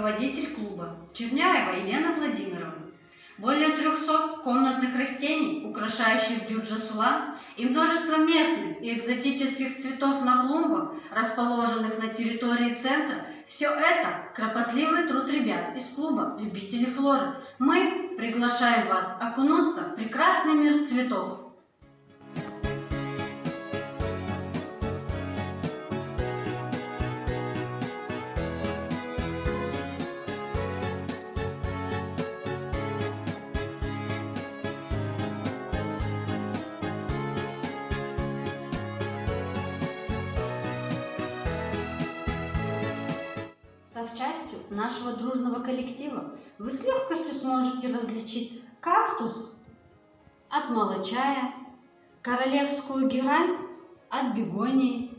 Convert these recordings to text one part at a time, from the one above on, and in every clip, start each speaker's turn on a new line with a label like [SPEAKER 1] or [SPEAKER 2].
[SPEAKER 1] руководитель клуба Черняева Елена Владимировна. Более 300 комнатных растений, украшающих Дюрджесулан, и множество местных и экзотических цветов на клумбах, расположенных на территории центра, все это кропотливый труд ребят из клуба любителей флоры. Мы приглашаем вас окунуться в прекрасный мир цветов. Став частью нашего дружного коллектива, вы с легкостью сможете различить кактус от молочая, королевскую герань от бегонии.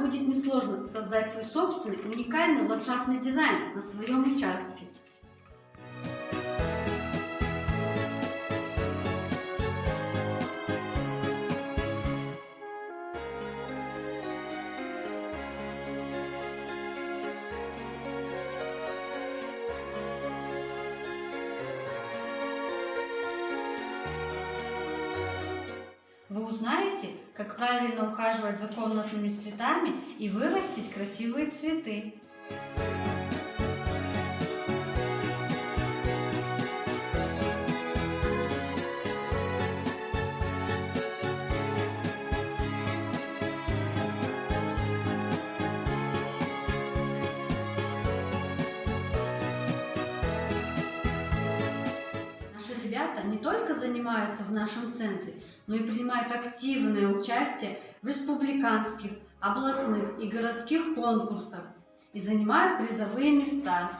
[SPEAKER 1] Будет несложно создать свой собственный уникальный ландшафтный дизайн на своем участке. Вы узнаете, как правильно ухаживать за комнатными цветами и вырастить красивые цветы. Ребята не только занимаются в нашем центре, но и принимают активное участие в республиканских, областных и городских конкурсах и занимают призовые места.